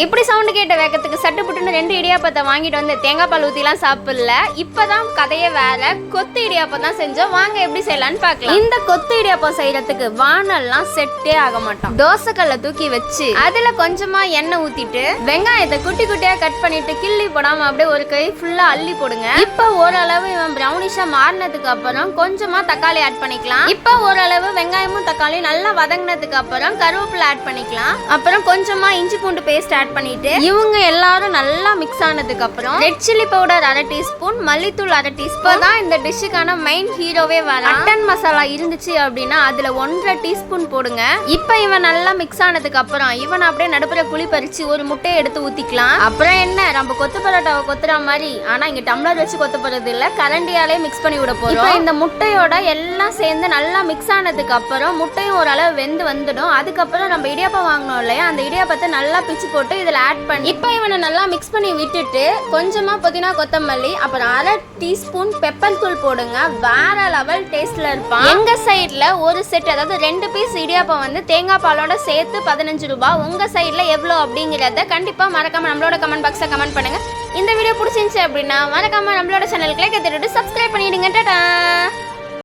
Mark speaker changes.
Speaker 1: இப்படி சவுண்டு கேட்ட வேகத்துக்கு சட்டுப்புட்டுன்னு 2 இடியாப்பத்தை வாங்கிட்டு வந்து தேங்காய் பால் ஊற்றிலாம் சாப்பிடல. இப்போதான் கதையே வேற. கொத்து இடியாப்பம் தான் செஞ்சோம். வாங்க எப்படி செய்யலான்னு பார்க்கலாம். இந்த கொத்து இடியாப்பம் செய்யறதுக்கு வானல்லாம் செட்டே ஆக மாட்டோம். தோசைக்கல்லை தூக்கி வச்சு அதுல கொஞ்சமா எண்ணெய் ஊத்திட்டு வெங்காயத்தை குட்டி குட்டியா கட் பண்ணிட்டு கிள்ளி போடாம அப்படியே ஒரு கை ஃபுல்லா அள்ளி போடுங்க. இப்போ ஓரளவு இவன் பிரவுனிஷா மாறினதுக்கு அப்புறம் கொஞ்சமா தக்காளி ஆட் பண்ணிக்கலாம். இப்போ ஓரளவு வெங்காயமும் தக்காளி நல்லா வதங்கினதுக்கு அப்புறம் கருவேப்பிலை ஆட் பண்ணிக்கலாம். அப்புறம் கொஞ்சமா இஞ்சி பூண்டு பேஸ்ட் ஆட் பண்ணிட்டு இவங்க எல்லாரும் நல்லா மிக்ஸ் ஆனதுக்கு அப்புறம் ரெட் சில்லி பவுடர் 1/2 டீஸ்பூன், மல்லித்தூள் 1/2 டீஸ்பூன் தான் இந்த டிஷ்ஷுக்கான மெயின் ஹீரோவே வர. மட்டன் மசாலா இருந்துச்சு அப்படின்னா அதுல 1/2 டீஸ்பூன் போடுங்க. இப்ப இவன் நல்லா மிக்ஸ் ஆனதுக்கு அப்புறம் இவன் அப்படியே நடுப்புற குழி பறிச்சு ஒரு முட்டையை எடுத்து ஊத்திக்கலாம். அப்புறம் என்ன நம்ம கொத்து பரோட்டாவை கொத்துற மாதிரி, ஆனா இங்க டம்ளர் வச்சு கொத்த போறது இல்ல, கரண்டியாலே மிக்ஸ் பண்ணி விட போறோம். இந்த முட்டையோட எல்லாம் சேர்ந்து நல்லா மிக்ஸ் ஆனதுக்கு அப்புறம் முட்டையும் ஓரளவு வெந்து வந்துடும். அதுக்கப்புறம் நம்ம இடியாப்பம் வாங்கணும் இல்லையா, அந்த இடியாப்பத்தை நல்லா பிச்சு போட்டு இதுல ஆட் பண்ணி இப்போ இவனை நல்லா மிக்ஸ் பண்ணி விட்டுட்டு கொஞ்சமா புதினா கொத்தமல்லி அப்புறம் 1/2 டீஸ்பூன் பெப்பர் தூள் போடுங்க. வேற லெவல் டேஸ்ட்ல இருப்பான். எங்க சைட்ல ஒரு செட், அதாவது 2 பீஸ் இடியாப்பம் வந்து தேங்காய் பாலோட சேர்த்து 15 ரூபாய். உங்க சைட்ல எவ்வளோ அப்படிங்கிறத கண்டிப்பா மறக்காம நம்மளோட கமெண்ட் பாக்ஸ்ல கமெண்ட் பண்ணுங்க. இந்த வீடியோ பிடிச்சிருந்துச்சு அப்படின்னா மறக்காம நம்மளோட சேனலுக்கு லைக் தட்டிட்டு சப்ஸ்கிரைப் பண்ணிடுங்க. டாடா.